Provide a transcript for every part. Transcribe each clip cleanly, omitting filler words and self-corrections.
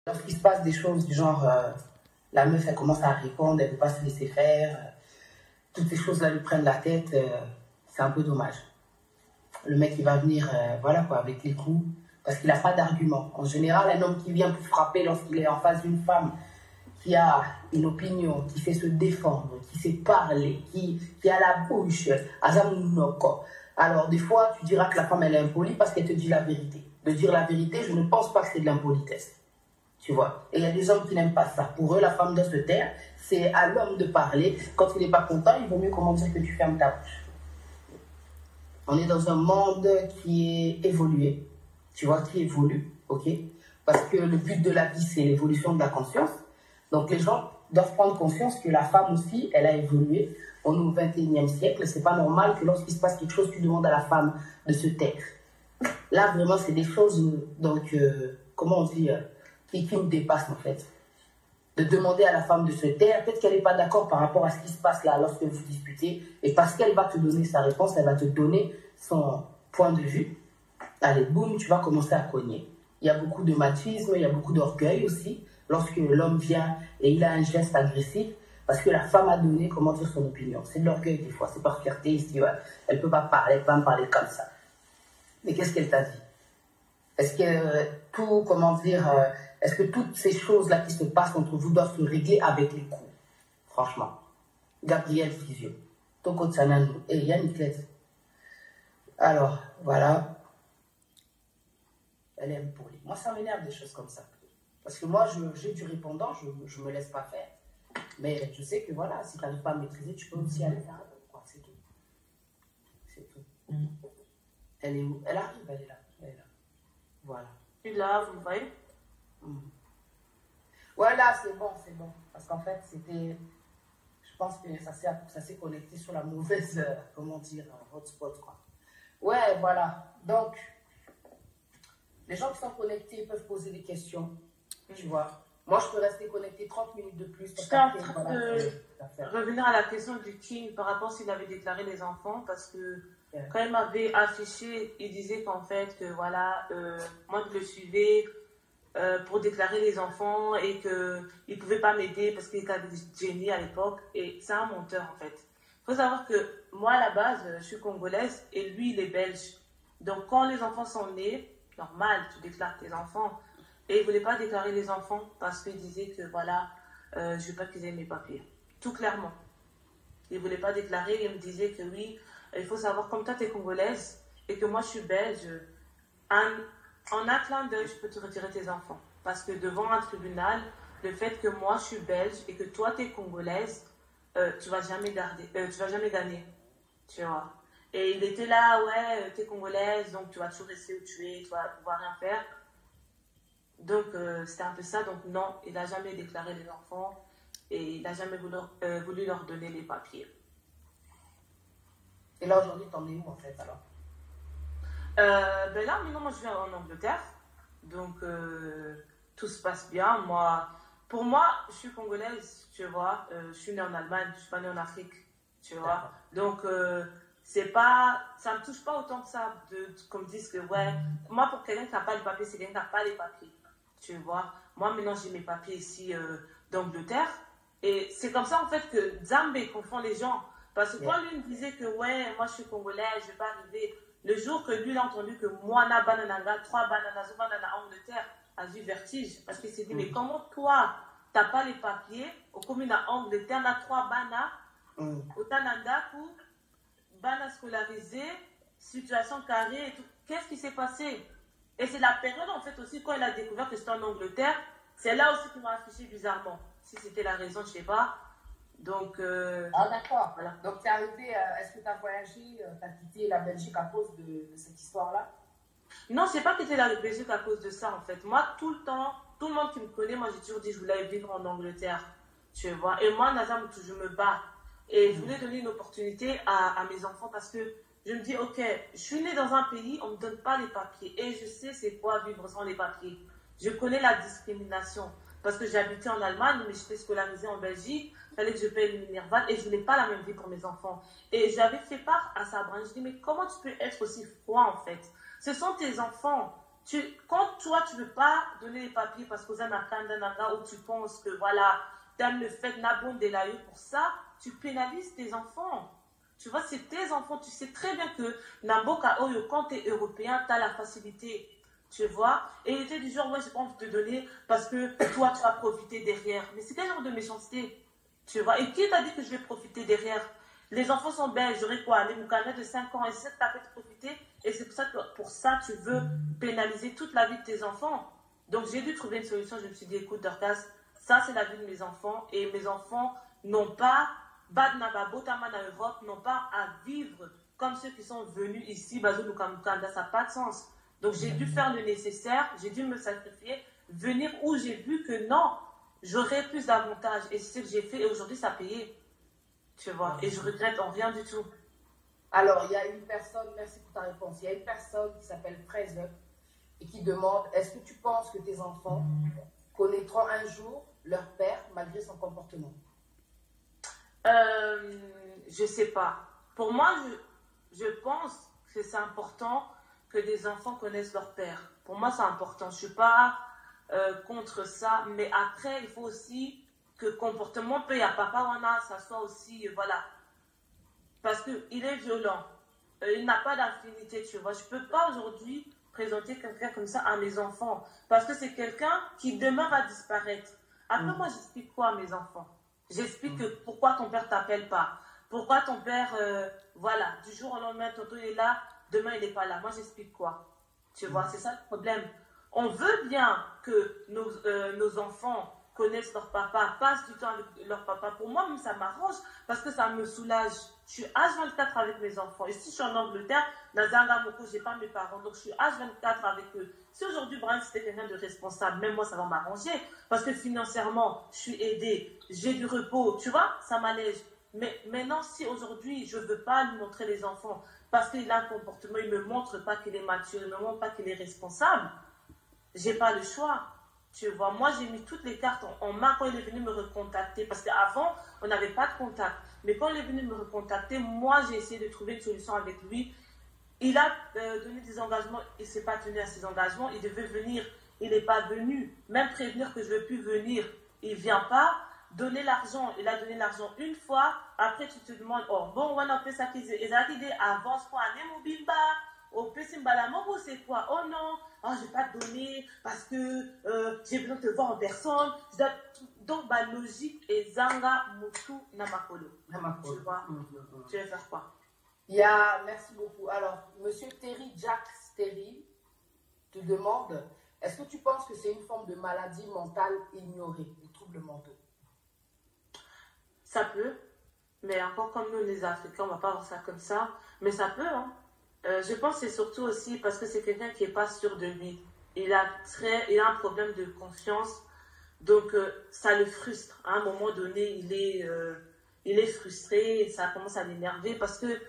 lorsqu'il se passe des choses du genre, la meuf, elle commence à répondre, elle ne veut pas se laisser faire, toutes ces choses-là lui prennent la tête, c'est un peu dommage. Le mec, il va venir, voilà quoi, avec les coups, parce qu'il n'a pas d'argument. En général, un homme qui vient pour frapper lorsqu'il est en face d'une femme qui a une opinion, qui sait se défendre, qui sait parler, qui a la bouche, alors des fois, tu diras que la femme, elle est impolie parce qu'elle te dit la vérité. De dire la vérité, je ne pense pas que c'est de l'impolitesse. Tu vois. Et il y a des hommes qui n'aiment pas ça. Pour eux, la femme doit se taire. C'est à l'homme de parler. Quand il n'est pas content, il vaut mieux comment dire que tu fermes ta bouche. On est dans un monde qui est évolué. Tu vois, qui évolue. Ok. Parce que le but de la vie, c'est l'évolution de la conscience. Donc les gens doivent prendre conscience que la femme aussi, elle a évolué. On est au 21e siècle. C'est pas normal que lorsqu'il se passe quelque chose, tu demandes à la femme de se taire. Là, vraiment, c'est des choses, donc, comment on dit, qui me dépassent en fait. De demander à la femme de se taire, peut-être qu'elle n'est pas d'accord par rapport à ce qui se passe là lorsque vous disputez, et parce qu'elle va te donner sa réponse, elle va te donner son point de vue. Allez, boum, tu vas commencer à cogner. Il y a beaucoup de machisme, il y a beaucoup d'orgueil aussi, lorsque l'homme vient et il a un geste agressif, parce que la femme a donné, comment dire, son opinion. C'est de l'orgueil des fois, c'est par fierté, il se dit, ouais, elle ne peut pas parler, elle ne peut pas me parler comme ça. Mais qu'est-ce qu'elle t'a dit? Est-ce que tout, comment dire, est-ce que toutes ces choses-là qui se passent entre vous doivent se régler avec les coups? Franchement. Gabriel Fisio. Toko Tsananu. Et Yannick Lez. Alors, voilà. Elle est impolie. Moi, ça m'énerve des choses comme ça. Parce que moi, j'ai du répondant, je ne me laisse pas faire. Mais je sais que voilà, si tu n'arrives pas à maîtriser, tu peux aussi aller faire un peu, quoi. C'est tout. C'est tout. Elle est où? Elle arrive, elle est là. Elle est là. Voilà. Tu l'as, vous voyez? Voilà, c'est bon, c'est bon. Parce qu'en fait, c'était... Je pense que ça s'est connecté sur la mauvaise, comment dire, hotspot, quoi. Ouais, voilà. Donc, les gens qui sont connectés peuvent poser des questions, tu vois. Moi, je peux rester connecté 30 minutes de plus. Je suis en train de revenir à la question du King par rapport à s'il avait déclaré les enfants, parce que quand il m'avait affiché, il disait qu'en fait, que voilà, moi je le suivais pour déclarer les enfants et qu'il ne pouvait pas m'aider parce qu'il était avec Jenny à l'époque. Et c'est un menteur en fait. Il faut savoir que moi à la base, je suis congolaise et lui il est belge. Donc quand les enfants sont nés, normal, tu déclares tes enfants. Et il ne voulait pas déclarer les enfants parce qu'il disait que voilà, je ne veux pas qu'ils aient mes papiers. Tout clairement. Il ne voulait pas déclarer, il me disait que oui, il faut savoir, comme toi tu es congolaise et que moi je suis belge, en un clin d'œil, je peux te retirer tes enfants. Parce que devant un tribunal, le fait que moi je suis belge et que toi tu es congolaise, tu vas jamais gagner. Tu vois. Et il était là, ouais, tu es congolaise, donc tu vas toujours rester où tu es, tu vas pouvoir rien faire. Donc c'était un peu ça. Donc non, il n'a jamais déclaré les enfants et il n'a jamais voulu leur donner les papiers. Et là aujourd'hui, t'en es où en fait alors? Ben là, maintenant, moi, je viens en Angleterre. Donc, tout se passe bien. Pour moi, je suis congolaise, tu vois. Je suis née en Allemagne, je ne suis pas née en Afrique, tu vois. Donc, c'est pas, ça ne me touche pas autant que ça, qu'on me dise que, ouais, moi, pour quelqu'un qui n'a pas les papiers, c'est quelqu'un qui n'a pas les papiers, tu vois. Moi, maintenant, j'ai mes papiers ici d'Angleterre. Et c'est comme ça, en fait, que Zambé confond les gens. Parce que quand lui me disait que, ouais, moi, je suis congolaise, je ne vais pas arriver... Le jour que lui a entendu que moi, na banana, 3 bananas, banana Angleterre, a vu vertige. Parce qu'il s'est dit, mais comment toi, tu n'as pas les papiers, au commune à Angleterre, on a 3 bananas, au Tananda, pour bananas scolarisés, situation carrée et tout. Qu'est-ce qui s'est passé? Et c'est la période, en fait, aussi, quand il a découvert que c'était en Angleterre, c'est là aussi qu'il m'a affiché bizarrement. Si c'était la raison, je ne sais pas. Donc, ah d'accord, voilà. Donc tu es arrivé, est-ce que tu as voyagé, tu as quitté la Belgique à cause de cette histoire-là? Non, je n'ai pas quitté la Belgique à cause de ça en fait. Moi, tout le temps, tout le monde qui me connaît, moi j'ai toujours dit que je voulais vivre en Angleterre, tu vois. Et moi, Nazam, je me bats. Et je voulais donner une opportunité à mes enfants parce que je me dis, ok, je suis née dans un pays, on ne me donne pas les papiers. Et je sais c'est quoi vivre sans les papiers. Je connais la discrimination. Parce que j'ai habité en Allemagne, mais j'étais scolarisée en Belgique. Il fallait que je paye le Minerval et je ne voulais pas la même vie pour mes enfants. Et j'avais fait part à Sabrin. Je dis, mais comment tu peux être aussi froid en fait? Ce sont tes enfants. Quand toi, tu ne veux pas donner les papiers parce que où tu penses que voilà, tu aimes le fait de la pour ça, tu pénalises tes enfants. Tu vois, c'est tes enfants. Tu sais très bien que Namboka Oyo, quand tu es européen, tu as la facilité. Tu vois. Et il était du genre, ouais, j'ai pas envie de te donner parce que toi, tu vas profiter derrière. Mais c'est quel genre de méchanceté? Tu vois. Et qui t'a dit que je vais profiter derrière? Les enfants sont belles, j'aurais quoi? Les Moukana de 5 ans et 7, t'as fait profiter. Et c'est pour ça que tu veux pénaliser toute la vie de tes enfants. Donc j'ai dû trouver une solution. Je me suis dit, écoute, Dorcas, ça c'est la vie de mes enfants. Et mes enfants n'ont pas, Badnababotama en Europe, n'ont pas à vivre comme ceux qui sont venus ici, Bazou Lukamukanda. Ça n'a pas de sens. Donc j'ai dû faire le nécessaire, j'ai dû me sacrifier, venir où j'ai vu que non, j'aurais plus d'avantages. Et c'est ce que j'ai fait et aujourd'hui ça a payé. Tu vois, et je regrette en rien du tout. Alors, il y a une personne, merci pour ta réponse, il y a une personne qui s'appelle Fraise et qui demande, est-ce que tu penses que tes enfants connaîtront un jour leur père malgré son comportement? Je sais pas. Pour moi, je pense que c'est important que des enfants connaissent leur père. Pour moi, c'est important. Je suis pas contre ça, mais après, il faut aussi que comportement peut y a papa wana, ça soit aussi, voilà. Parce qu'il est violent. Il n'a pas d'affinité, tu vois. Je ne peux pas aujourd'hui présenter quelqu'un comme ça à mes enfants. Parce que c'est quelqu'un qui demain va disparaître. Après, moi, j'explique quoi à mes enfants? J'explique que pourquoi ton père ne t'appelle pas. Pourquoi ton père, voilà, du jour au lendemain, Toto est là, demain il n'est pas là. Moi, j'explique quoi? Tu vois, c'est ça le problème. On veut bien que nos enfants connaissent leur papa, passent du temps avec leur papa. Pour moi, même ça m'arrange parce que ça me soulage. Je suis H24 avec mes enfants. Ici, je suis en Angleterre, dans Zanga Moko, je n'ai pas mes parents, donc je suis H24 avec eux. Si aujourd'hui, Brian, c'était quelqu'un de responsable, même moi, ça va m'arranger parce que financièrement, je suis aidée, j'ai du repos, tu vois, ça m'allège. Mais maintenant, si aujourd'hui, je ne veux pas lui montrer les enfants parce qu'il a un comportement, il ne me montre pas qu'il est mature, il ne me montre pas qu'il est responsable, je n'ai pas le choix. Tu vois, moi, j'ai mis toutes les cartes en main quand il est venu me recontacter. Parce qu'avant, on n'avait pas de contact. Mais quand il est venu me recontacter, moi, j'ai essayé de trouver une solution avec lui. Il a donné des engagements, il ne s'est pas tenu à ses engagements. Il devait venir, il n'est pas venu. Même prévenir que je ne veux plus venir, il ne vient pas. Donner l'argent, il a donné l'argent une fois. Après, tu te demandes, oh, bon, on a fait ça qu'ils ont dit, avance pour un mobimba. Au Pessimbalamoko, c'est quoi? Oh non, oh, je ne vais pas te donner parce que j'ai besoin de te voir en personne. Donc, ma logique est Zanga Mutu Namakolo. Tu vois, tu vas faire quoi? Merci beaucoup. Alors, monsieur Terry Jack Terry te demande, est-ce que tu penses que c'est une forme de maladie mentale ignorée, des troubles mentaux? Ça peut, mais encore comme nous les Africains, on ne va pas voir ça comme ça, mais ça peut, hein. Je pense que c'est surtout aussi parce que c'est quelqu'un qui n'est pas sûr de lui. Il a un problème de confiance, donc ça le frustre. À un moment donné, il est frustré, et ça commence à l'énerver parce que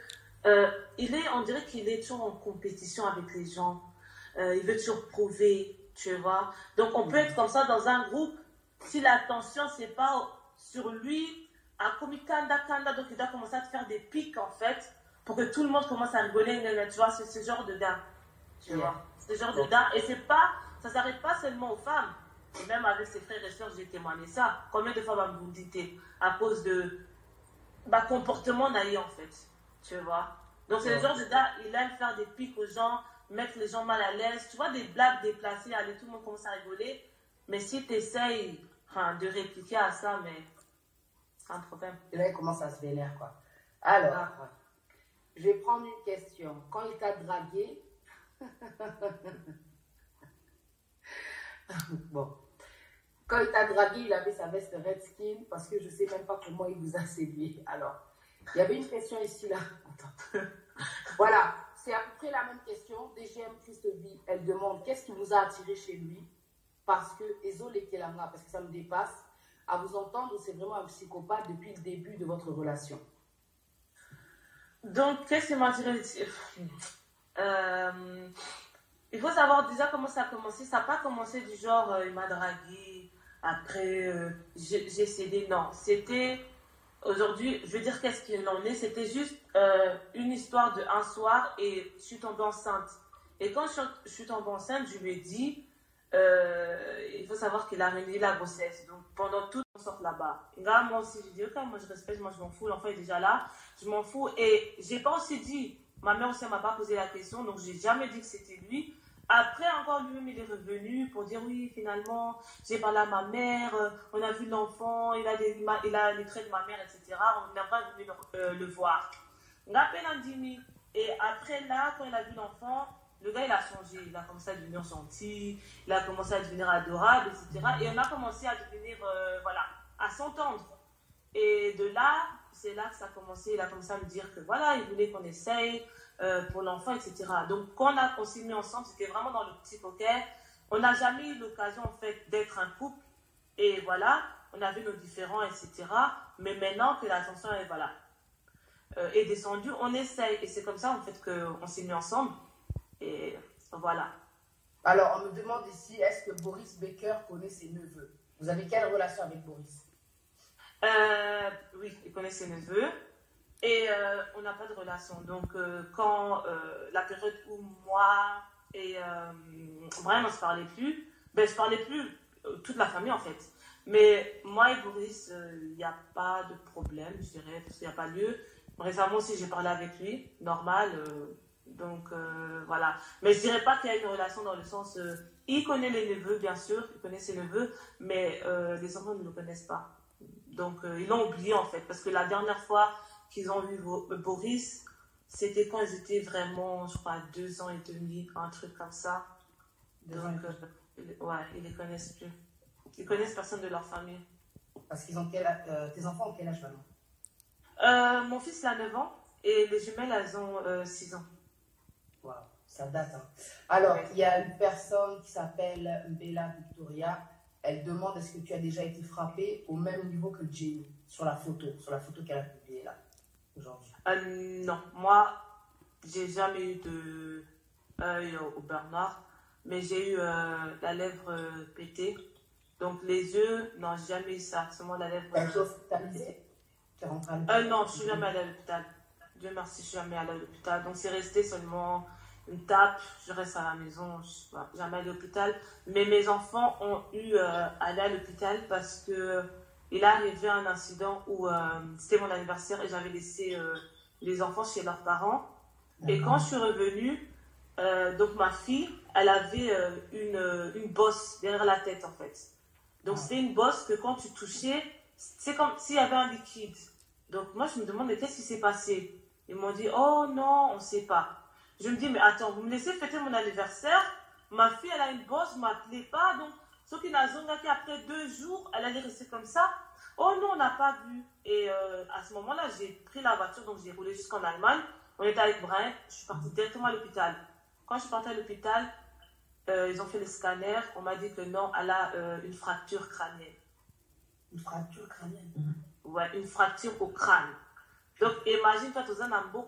on dirait qu'il est toujours en compétition avec les gens. Il veut toujours prouver, tu vois. Donc on peut être comme ça dans un groupe, si l'attention c'est pas sur lui, à Komikanda Kanda, donc il doit commencer à te faire des pics en fait, pour que tout le monde commence à rigoler, tu vois, c'est ce genre de gars, tu vois, ce genre de gars, et ça s'arrête pas seulement aux femmes, et même avec ses frères et soeurs, j'ai témoigné ça, combien de femmes m'ont dit à cause de comportement naïf en fait, tu vois, donc c'est le genre de gars, il aime faire des pics aux gens, mettre les gens mal à l'aise, tu vois, des blagues déplacées, allez, tout le monde commence à rigoler, mais si tu essayes de répliquer à ça, mais c'est un problème. Et là, il commence à se vénérer, quoi. Alors, je vais prendre une question. Quand il t'a dragué, bon, quand il t'a dragué, il avait sa veste Redskin parce que je ne sais même pas comment il vous a séduit. Alors, il y avait une question ici, là. Attends. Voilà, c'est à peu près la même question. DGM Christovie, elle demande qu'est-ce qui vous a attiré chez lui? Parce que, parce que ça me dépasse. À vous entendre, c'est vraiment un psychopathe depuis le début de votre relation. Donc, qu'est-ce qui m'a attiré? Il faut savoir déjà comment ça a commencé. Ça n'a pas commencé du genre, il m'a dragué, après j'ai cédé. Non, c'était, aujourd'hui, je veux dire qu'est-ce qu'il en est. C'était juste une histoire de un soir et je suis tombée enceinte. Et quand je suis tombée enceinte, je lui ai dit, il faut savoir qu'il a renié la grossesse. Donc pendant tout, on sort là-bas. Là, moi aussi, j'ai dit, ok, moi je respecte, moi je m'en fous, l'enfant est déjà là, je m'en fous. Et j'ai pas aussi dit, ma mère aussi m'a pas posé la question, donc j'ai jamais dit que c'était lui. Après, encore lui-même, il est revenu pour dire, oui, finalement, j'ai parlé à ma mère, on a vu l'enfant, il a les traits de ma mère, etc. On n'a pas venu le voir. On a appelé Landimi. Et après, là, quand il a vu l'enfant, le gars, il a changé. Il a commencé à devenir gentil, il a commencé à devenir adorable, etc. Et on a commencé à devenir, voilà, à s'entendre. Et de là, c'est là que ça a commencé. Il a commencé à me dire que, voilà, il voulait qu'on essaye pour l'enfant, etc. Donc, quand on s'est mis ensemble, c'était vraiment dans le petit poker. On n'a jamais eu l'occasion, en fait, d'être un couple. Et voilà, on avait nos différends, etc. Mais maintenant que la tension est, voilà, est descendue, on essaye. Et c'est comme ça, en fait, qu'on s'est mis ensemble. Et voilà. Alors, on me demande ici, est-ce que Boris Becker connaît ses neveux? Vous avez quelle relation avec Boris? Oui, il connaît ses neveux. Et on n'a pas de relation. Donc, quand la période où moi et Brian, on ne se parlait plus, ben, je ne parlais plus toute la famille, en fait. Mais moi et Boris, il n'y a pas de problème, je dirais, parce qu'il n'y a pas lieu. Récemment aussi, j'ai parlé avec lui, normal. Donc, voilà. Mais je ne dirais pas qu'il y a une relation dans le sens... il connaît les neveux, bien sûr, il connaît ses neveux, mais les enfants ne le connaissent pas. Donc, ils l'ont oublié, en fait. Parce que la dernière fois qu'ils ont vu Boris, c'était quand ils étaient vraiment, je crois, 2 ans et demi, un truc comme ça. Donc, ouais, ils ne les connaissent plus. Ils connaissent personne de leur famille. Parce qu'ils ont tes enfants ont quel âge maintenant? Mon fils, il a 9 ans et les jumelles, elles ont 6 ans. Wow, ça date. Hein. Alors, il y a une personne qui s'appelle Bella Victoria. Elle demande est-ce que tu as déjà été frappée au même niveau que Jenny sur la photo qu'elle a publiée là, aujourd'hui. Non, moi, j'ai jamais eu de œil au Bernard, mais j'ai eu la lèvre pétée. Donc, les yeux, non, j'ai jamais eu ça. Seulement la lèvre. Tu as été hospitalisée? Tu es rentrée à l'hôpital? Non, je suis jamais allée à l'hôpital. Dieu merci, je suis jamais allée à l'hôpital. Donc, c'est resté seulement une tape. Je reste à la maison, je suis jamais allée à l'hôpital. Mais mes enfants ont eu à aller à l'hôpital parce que il est arrivé un incident où c'était mon anniversaire et j'avais laissé les enfants chez leurs parents. Et quand je suis revenue, donc ma fille, elle avait une bosse derrière la tête en fait. Donc c'était une bosse que quand tu touchais, c'est comme s'il y avait un liquide. Donc moi je me demande, mais qu'est-ce qui s'est passé? Ils m'ont dit, oh non, on ne sait pas. Je me dis, mais attends, vous me laissez fêter mon anniversaire? Ma fille, elle a une bosse, ne m'appelez pas. Donc, ce qui n'a zonga qu'après 2 jours, elle allait rester comme ça. Oh non, on n'a pas vu. Et à ce moment-là, j'ai pris la voiture, donc j'ai roulé jusqu'en Allemagne. On était avec Brian, je suis partie directement à l'hôpital. Quand je suis partie à l'hôpital, ils ont fait le scanner. On m'a dit que non, elle a une fracture crânienne. Une fracture crânienne? Ouais, une fracture au crâne. Donc, imagine-toi, tu as un beau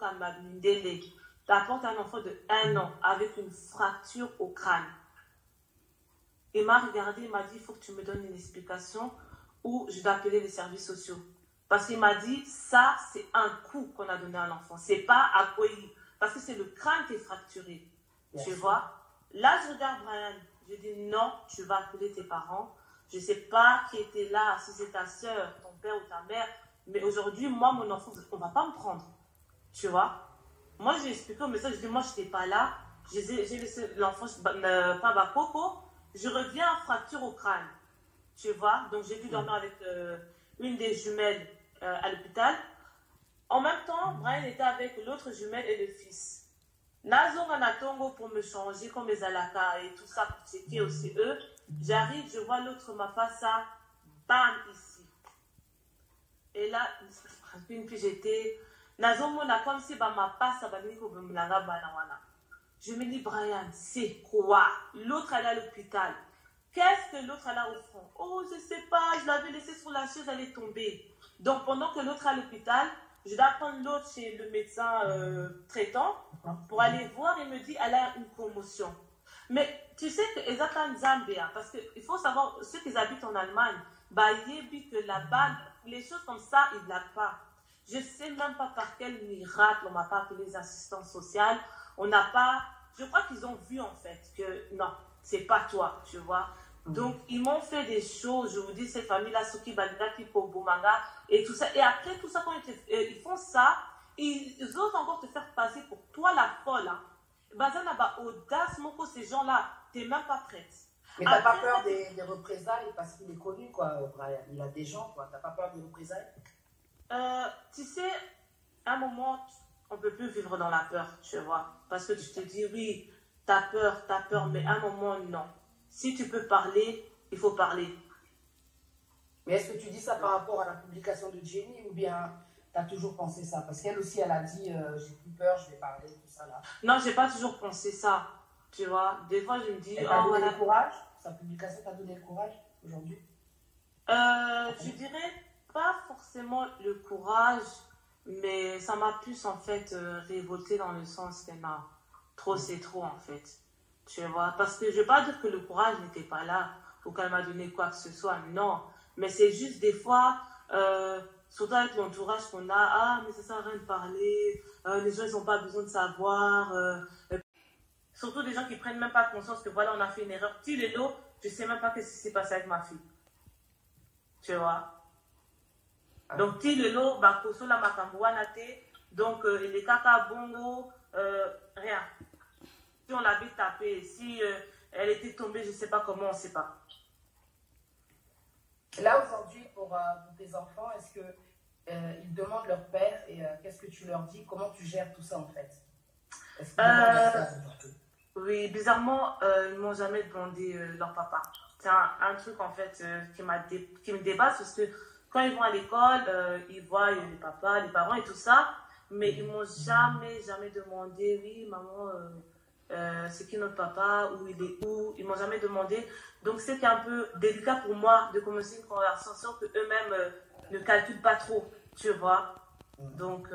délai. Tu apportes un enfant de 1 an avec une fracture au crâne. Il m'a regardé, il m'a dit, il faut que tu me donnes une explication ou je dois appeler les services sociaux. Parce qu'il m'a dit, ça, c'est un coup qu'on a donné à l'enfant. C'est pas à quoi il... Parce que c'est le crâne qui est fracturé. Yes. Tu vois? Là, je regarde Brian. Je dis, non, tu vas appeler tes parents. Je ne sais pas qui était là, si c'est ta soeur, ton père ou ta mère. Mais aujourd'hui, moi, mon enfant, on ne va pas me prendre. Tu vois? Moi, je lui ai expliqué au message, je dis, moi, je n'étais pas là. J'ai laissé l'enfant, pas ma coco. Je reviens en fracture au crâne. Tu vois? Donc, j'ai dû dormir avec une des jumelles à l'hôpital. En même temps, Brian était avec l'autre jumelle et le fils. Nazonga Natongo pour me changer, comme les alaka et tout ça, pour checker aussi eux. J'arrive, je vois l'autre ma face à bam ici. Et là, puis j'étais. Nazomona comme si ma passe à je me dis, Brian, c'est quoi? L'autre elle est à l'hôpital. Qu'est-ce que l'autre elle a au front? Oh, je ne sais pas, je l'avais laissé sur la chaise, elle est tombée. Donc pendant que l'autre est à l'hôpital, je dois prendre l'autre chez le médecin traitant pour aller voir. Il me dit, elle a une commotion. Mais tu sais que exactement Zambia, parce qu'il faut savoir, ceux qui habitent en Allemagne, bah, que là-bas, les choses comme ça, ils ne blaguent pas. Je ne sais même pas par quel miracle on ne m'a pas appelé les assistantes sociales. On n'a pas je crois qu'ils ont vu en fait que non, c'est pas toi, tu vois. Donc, ils m'ont fait des choses, je vous dis, cette famille-là, Soki Balina, Tipo Bomanga, et tout ça. Et après tout ça, quand ils font ça, ils osent encore te faire passer pour toi la folle. Hein. Bazana, audace, Moko, ces gens-là, t'es même pas prête. Mais t'as pas peur des représailles parce qu'il est connu, quoi, Brian. Il a des gens, quoi. T'as pas peur des représailles? Tu sais, à un moment, on peut plus vivre dans la peur, tu vois. Parce que tu te dis, oui, t'as peur, mais à un moment, non. Si tu peux parler, il faut parler. Mais est-ce que tu dis ça par rapport à la publication de Jenny ou bien t'as toujours pensé ça? Parce qu'elle aussi, elle a dit, j'ai plus peur, je vais parler, tout ça là. Non, j'ai pas toujours pensé ça, tu vois. Des fois, je me dis... Elle t'a donné le courage? Sa publication t'a donné le courage aujourd'hui? Je dirais pas forcément le courage, mais ça m'a plus en fait révolté dans le sens qu'elle m'a trop, c'est trop en fait. Tu vois, parce que je ne vais pas dire que le courage n'était pas là ou qu'elle m'a donné quoi que ce soit, non. Mais c'est juste des fois, surtout avec l'entourage qu'on a, ah, mais ça sert à rien de parler, les gens, ils n'ont pas besoin de savoir. Surtout des gens qui ne prennent même pas conscience que voilà, on a fait une erreur. Tilelo, je ne sais même pas ce qui s'est passé avec ma fille. Tu vois. Donc, Tilelo, Bakoso, la Makambuanate, donc les Kaka Bongo, rien. Si on l'avait tapée, si elle était tombée, je ne sais pas comment, on ne sait pas. Là, aujourd'hui, pour tes enfants, est-ce qu'ils demandent leur père et qu'est-ce que tu leur dis? Comment tu gères tout ça, en fait? Est-ce qu'ils demandent ça aujourd'hui? Oui, bizarrement, ils ne m'ont jamais demandé leur papa. C'est un truc, en fait, qui me dépasse parce que quand ils vont à l'école, ils voient les papas, les parents et tout ça, mais ils ne m'ont jamais demandé, oui, maman... c'est qui notre papa, où il est où, ils m'ont jamais demandé. Donc c'est un peu délicat pour moi de commencer une conversation que eux-mêmes ne calculent pas trop, tu vois. Donc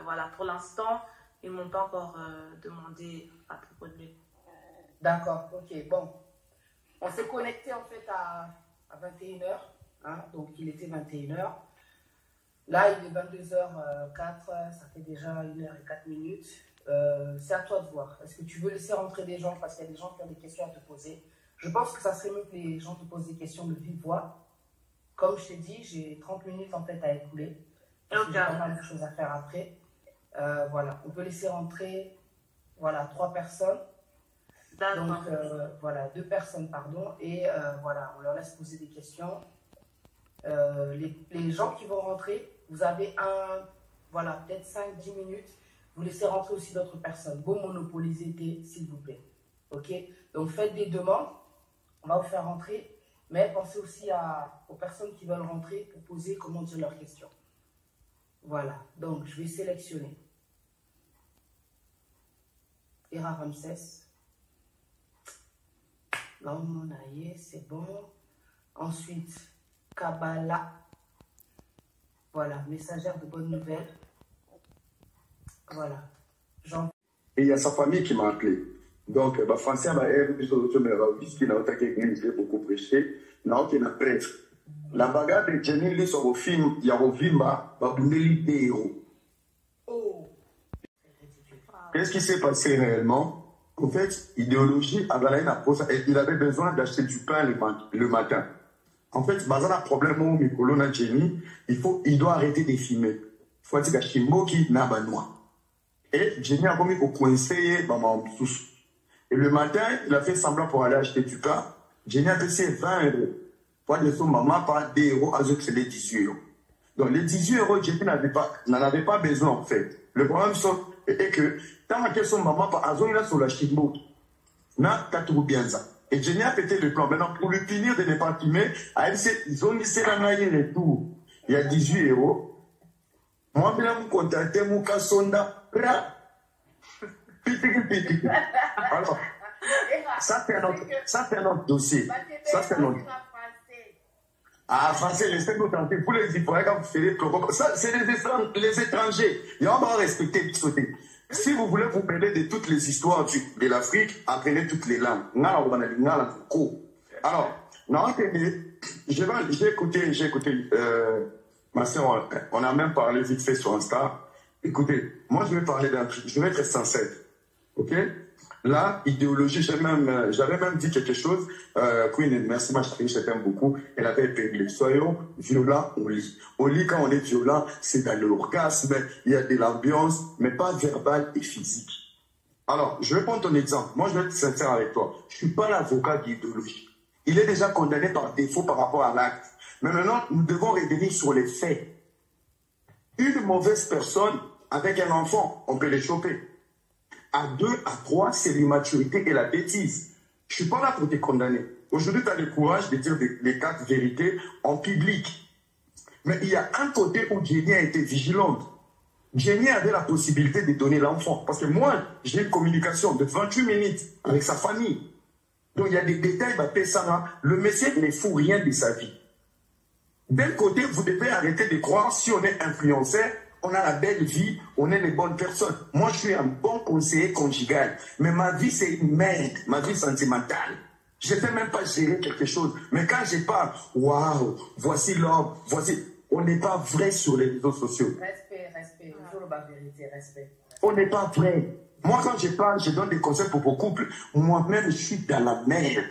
voilà, pour l'instant, ils m'ont pas encore demandé à propos de lui. D'accord, ok, bon. On s'est connecté en fait à 21h, hein, donc il était 21h. Là, il est 22h04, ça fait déjà 1h04. C'est à toi de voir. Est-ce que tu veux laisser rentrer des gens parce qu'il y a des gens qui ont des questions à te poser? Je pense que ça serait mieux que les gens te posent des questions de vive voix. Comme je t'ai dit, j'ai 30 minutes en fait à écouler. Parce que j'ai pas mal de choses à faire après. Voilà, on peut laisser rentrer 3 personnes. Donc voilà, 2 personnes, pardon. Et voilà, on leur laisse poser des questions. Les gens qui vont rentrer, vous avez peut-être 5-10 minutes. Vous laissez rentrer aussi d'autres personnes. Vous monopolisez, s'il vous plaît. Ok? Donc faites des demandes. On va vous faire rentrer. Mais pensez aussi aux personnes qui veulent rentrer pour poser, comment dire, leurs questions. Voilà. Donc je vais sélectionner Hera Ramsès. Non, mon aïe, c'est bon. Ensuite, Kabbalah. Voilà, messagère de bonnes nouvelles. Voilà. Et il y a sa famille qui m'a appelé. Donc, Français, qui n'a beaucoup prêché, n'a aucun prêtre. La bagarre de Jenny, les sur le film, il y a au Vimba, des héros. Qu'est-ce qui s'est passé réellement? En fait, idéologie, il avait besoin d'acheter du pain le matin. En fait, bazar un problème où Mikolo Jenny, il doit arrêter de filmer. Il faut dire que Moki n'a pas noir. Et Jenny a commis au conseiller maman sous. Et le matin, il a fait semblant pour aller acheter du pain. Jenny a payé 20 euros. Pour dire son maman par des euros à eux, c'est les 18 euros. Donc les 18 euros, Jenny n'en avait pas besoin en fait. Le problème est que tant que son maman par azon, il a sur la chimbo. N'a pas tout bien ça. Et Jenny a pété le plan. Maintenant, pour le punir de ne pas filmer, ils ont mis le retour. Il y a 18 euros. Moi, je vais me contacter, mon Kassonda. Alors, ça c'est notre dossier. Ça c'est notre. Ah, français, laissez-nous tenter. Pour les Ivoiriens, quand vous faites ça, c'est les étrangers. Et on va respecter tout ça. Si vous voulez vous mêler de toutes les histoires de l'Afrique, apprenez toutes les langues. Alors, j'ai écouté ma soeur, on a même parlé vite fait sur Insta. Écoutez, moi je vais parler d'un truc, je vais être sincère. Ok? Là, idéologie, j'avais même dit quelque chose. Queen, merci ma chérie, je t'aime beaucoup. Elle avait épinglé. Soyons violents au lit. Au lit, quand on est violent, c'est dans l'orgasme, il y a de l'ambiance, mais pas verbal et physique. Alors, je vais prendre ton exemple. Moi, je vais être sincère avec toi. Je ne suis pas l'avocat d'idéologie. Il est déjà condamné par défaut par rapport à l'acte. Mais maintenant, nous devons revenir sur les faits. Une mauvaise personne avec un enfant, on peut les choper. À 2, à 3, c'est l'immaturité et la bêtise. Je ne suis pas là pour te condamner. Aujourd'hui, tu as le courage de dire les 4 vérités en public. Mais il y a un côté où Jenny a été vigilante. Jenny avait la possibilité de donner l'enfant. Parce que moi, j'ai une communication de 28 minutes avec sa famille. Donc, il y a des détails, le monsieur ne fout rien de sa vie. D'un côté, vous devez arrêter de croire, si on est influenceur, on a la belle vie, on est les bonnes personnes. Moi, je suis un bon conseiller conjugal. Mais ma vie, c'est une merde. Ma vie sentimentale. Je ne fais même pas gérer quelque chose. Mais quand je parle, waouh, voici l'homme, voici... On n'est pas vrai sur les réseaux sociaux. Respect. Toujours la vérité, respect. On n'est pas vrai. Moi, quand je parle, je donne des conseils pour vos couples. Moi-même, je suis dans la merde.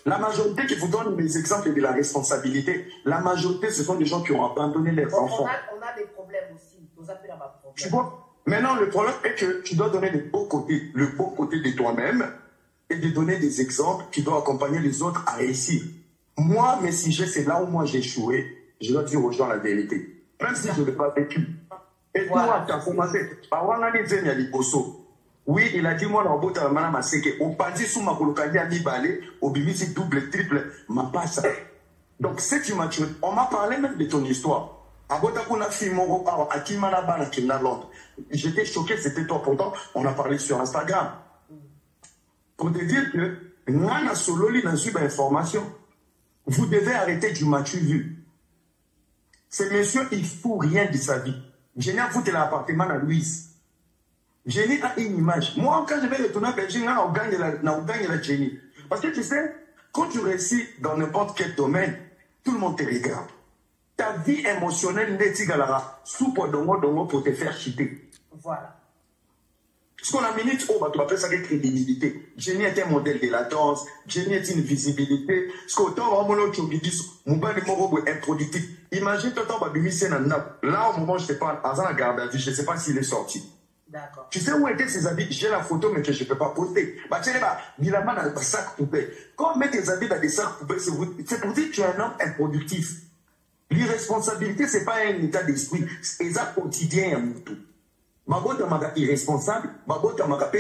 La majorité qui vous donne mes exemples de la responsabilité, la majorité, ce sont des gens qui ont abandonné leurs enfants. On a des problèmes aussi. Vous appelez à ma problème. Tu vois? Maintenant, le problème est que tu dois donner le beau côté de toi-même et de donner des exemples qui doivent accompagner les autres à réussir. Moi, mes sujets, c'est là où moi j'ai échoué. Je dois dire aux gens la vérité. Même si je ne l'ai pas vécu. Et toi, tu as commencé. Oui, il a dit, moi, dans le mana maseke, au padi sous ma kolokadi à Nibale, au bimisi double, triple, ma passe. Donc, c'est qui m'a tué. On m'a parlé même de ton histoire. J'étais choqué, c'était toi. Pourtant, on a parlé sur Instagram. Pour te dire que, Nana Sololi n'a su d'information. Vous devez arrêter du machu vu. Ce monsieur, il ne fout rien de sa vie. Jenny a foutu l'appartement à Louise. Jenny a une image. Moi, quand je vais retourner à Belgique, on gagne la Jenny. Parce que tu sais, quand tu réussis dans n'importe quel domaine, tout le monde te regarde. Ta vie émotionnelle n'est pas pour te faire chiter. Voilà. Ce qu'on a mis, tu appelles ça des crédibilité. Jenny est un modèle de la danse. Jenny est une visibilité. Ce qu'on est improductif. Imagine, là, au moment où je te parle, à la garde à vue, je ne sais pas s'il est sorti. D'accord. Tu sais où étaient ses habits? J'ai la photo, mais que je ne peux pas poster. Il a mal dans un sac poubelle. Quand on met tes habits dans des sacs poubelles, c'est pour dire que tu es un homme improductif. L'irresponsabilité, ce n'est pas un état d'esprit. C'est un quotidien à tout. Magota maga irresponsable, Magota maga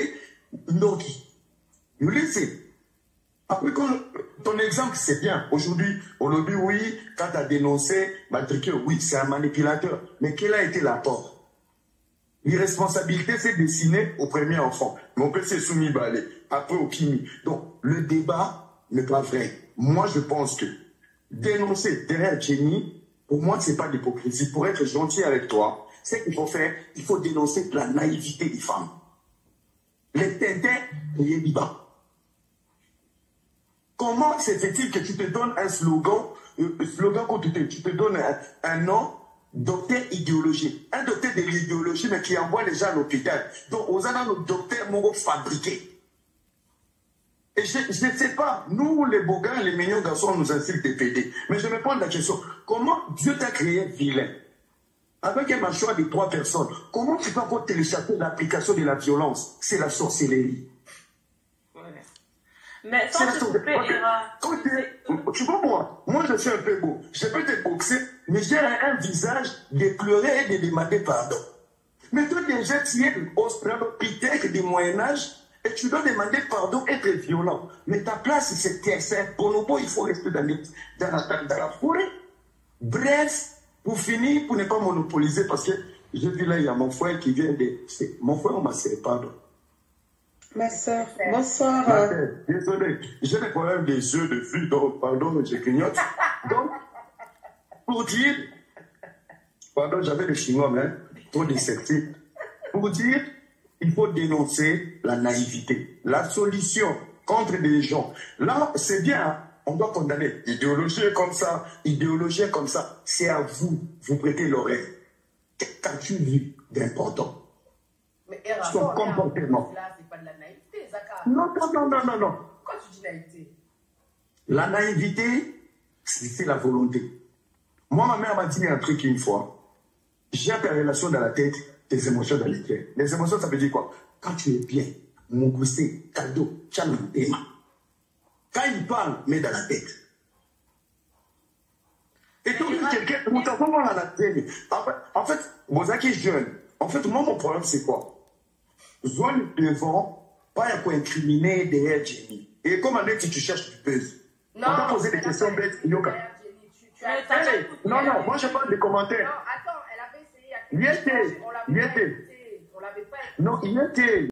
noki. Vous laissez. Après, ton exemple, c'est bien. Aujourd'hui, oui, quand tu as dénoncé, oui, c'est un manipulateur. Mais quel a été l'apport? L'irresponsabilité, c'est destiné au premier enfant. Mon père s'est soumis balai, après au Kimi. Donc, le débat n'est pas vrai. Moi, je pense que dénoncer derrière Jenny, pour moi, ce n'est pas d'hypocrisie. Pour être gentil avec toi, c'est qu'il faut faire, il faut dénoncer la naïveté des femmes. Les tintins de Yébiba. Comment se fait-il que tu te donnes un slogan que tu te donnes un nom, docteur idéologie. Un docteur de l'idéologie, mais qui envoie les gens à l'hôpital. Donc, on a nos docteurs moraux fabriqués. Et je ne sais pas, nous, les beaux gars, les mignons garçons, on nous insulte des PD. Mais je me pose la question, comment Dieu t'a créé vilain? Avec un mâchoire de 3 personnes, comment tu peux encore télécharger l'application de la violence? C'est la sorcellerie. Mais sans te couper, tu vois, moi, je suis un peu beau. Je peux te boxer, mais j'ai un visage de pleurer et de demander pardon. Mais toi, déjà, tu es pitèque du Moyen-Âge et tu dois demander pardon, être violent. Mais ta place, c'est un bonobo, il faut rester dans la forêt. Bref, pour finir, pour ne pas monopoliser, parce que j'ai vu là, il y a mon frère qui vient de... Mon frère, on m'a serré, pardon. Ma soeur, bonsoir. Désolé, j'ai des problèmes des yeux, de vue, donc pardon, je clignote. Donc, pour dire, pardon, j'avais le chinois, mais trop déceptif. Pour dire, il faut dénoncer la naïveté. La solution contre des gens. Là, c'est bien, hein? On doit condamner. Idéologie comme ça, idéologie comme ça. C'est à vous, vous prêtez l'oreille. Qu'as-tu vu d'important? Mais son comportement. Là, c'est pas de la naïveté, Zaka. Non. Pourquoi tu dis naïveté? La naïveté, c'est la volonté. Moi, ma mère m'a dit un truc une fois. J'ai ta relation dans la tête, tes émotions dans les cœurs. Les émotions, ça veut dire quoi? Quand tu es bien, mon gousset, cadeau, tchan, téma. Quand il parle, mets dans la tête. Et donc, quelqu'un, vous savez comment la tête. En fait, vous êtes jeune. En fait, moi, mon problème, c'est quoi? Zone devant, pas quoi incriminer derrière Jenny. Et comme on dit, si tu cherches, tu pèses. Non, on t'a posé des questions bêtes. Non, moi, je parle des commentaires. Non, attends, elle avait essayé. Il était. On l'avait pas. Non, il était.